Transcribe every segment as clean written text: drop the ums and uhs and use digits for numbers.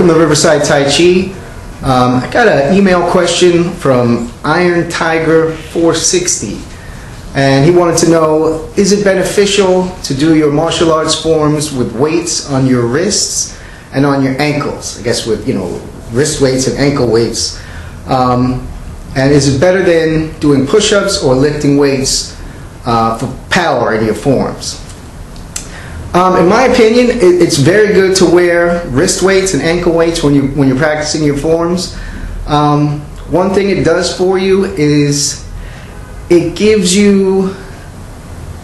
Welcome to Riverside Tai Chi. I got an email question from Iron Tiger 460, and he wanted to know, is it beneficial to do your martial arts forms with weights on your wrists and on your ankles? I guess with, wrist weights and ankle weights. And is it better than doing push-ups or lifting weights for power in your forms? In my opinion, it's very good to wear wrist weights and ankle weights when you're practicing your forms. One thing it does for you is it gives you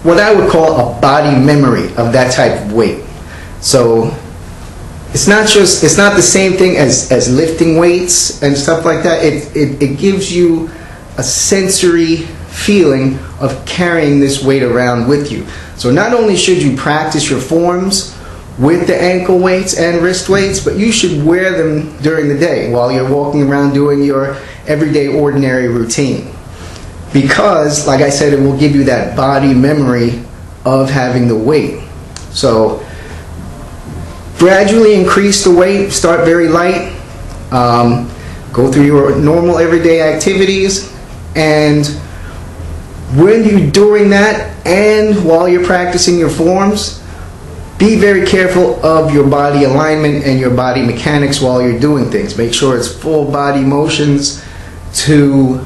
what I would call a body memory of that type of weight. So it's not the same thing as lifting weights and stuff like that. It gives you a sensory feeling of carrying this weight around with you. So not only should you practice your forms with the ankle weights and wrist weights, but you should wear them during the day while you're walking around doing your everyday ordinary routine. Because, like I said, it will give you that body memory of having the weight. So gradually increase the weight, start very light, go through your normal everyday activities, and when you're doing that and while you're practicing your forms, be very careful of your body alignment and your body mechanics while you're doing things. Make sure it's full body motions to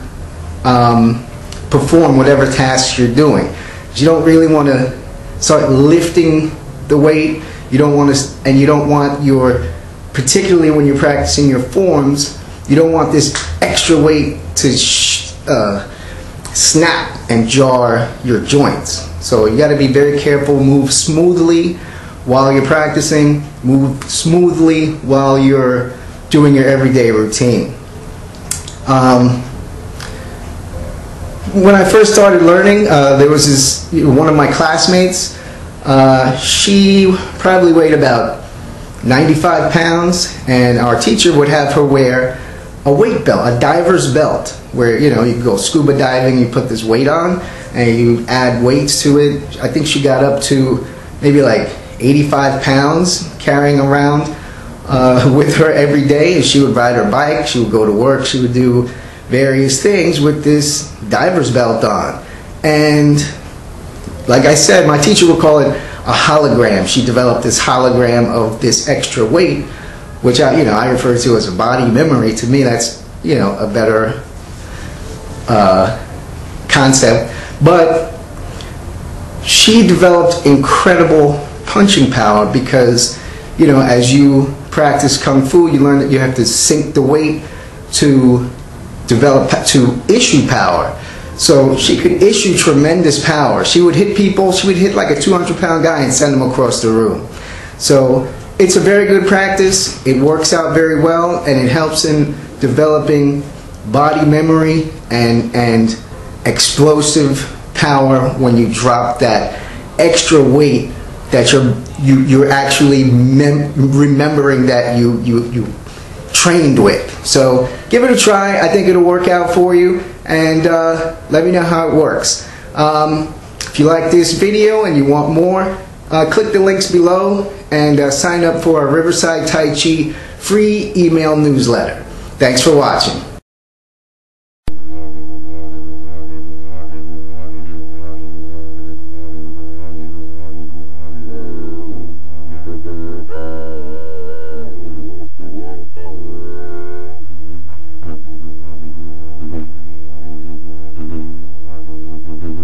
perform whatever tasks you're doing. You don't really want to start lifting the weight. You don't want to, and you don't want particularly when you're practicing your forms, you don't want this extra weight to snap and jar your joints. So you got to be very careful. Move smoothly while you're practicing. Move smoothly while you're doing your everyday routine. When I first started learning, there was one of my classmates. She probably weighed about 95 pounds, and our teacher would have her wear a weight belt, a diver's belt, where you go scuba diving, you put this weight on and you add weights to it. I think she got up to maybe like 85 pounds carrying around with her every day. And she would ride her bike, she would go to work, she would do various things with this diver's belt on. And like I said, my teacher would call it a hologram. She developed this hologram of this extra weight, which I refer to as a body memory. To me, that's a better concept. But she developed incredible punching power because as you practice kung fu, you learn that you have to sink the weight to issue power. So she could issue tremendous power. She would hit people. She would hit like a 200-pound guy and send him across the room. So it's a very good practice. It works out very well, and it helps in developing body memory and explosive power when you drop that extra weight that you're actually remembering that you trained with. So give it a try. I think it'll work out for you, and let me know how it works. If you like this video and you want more, click the links below and sign up for our Riverside Tai Chi free email newsletter. Thanks for watching.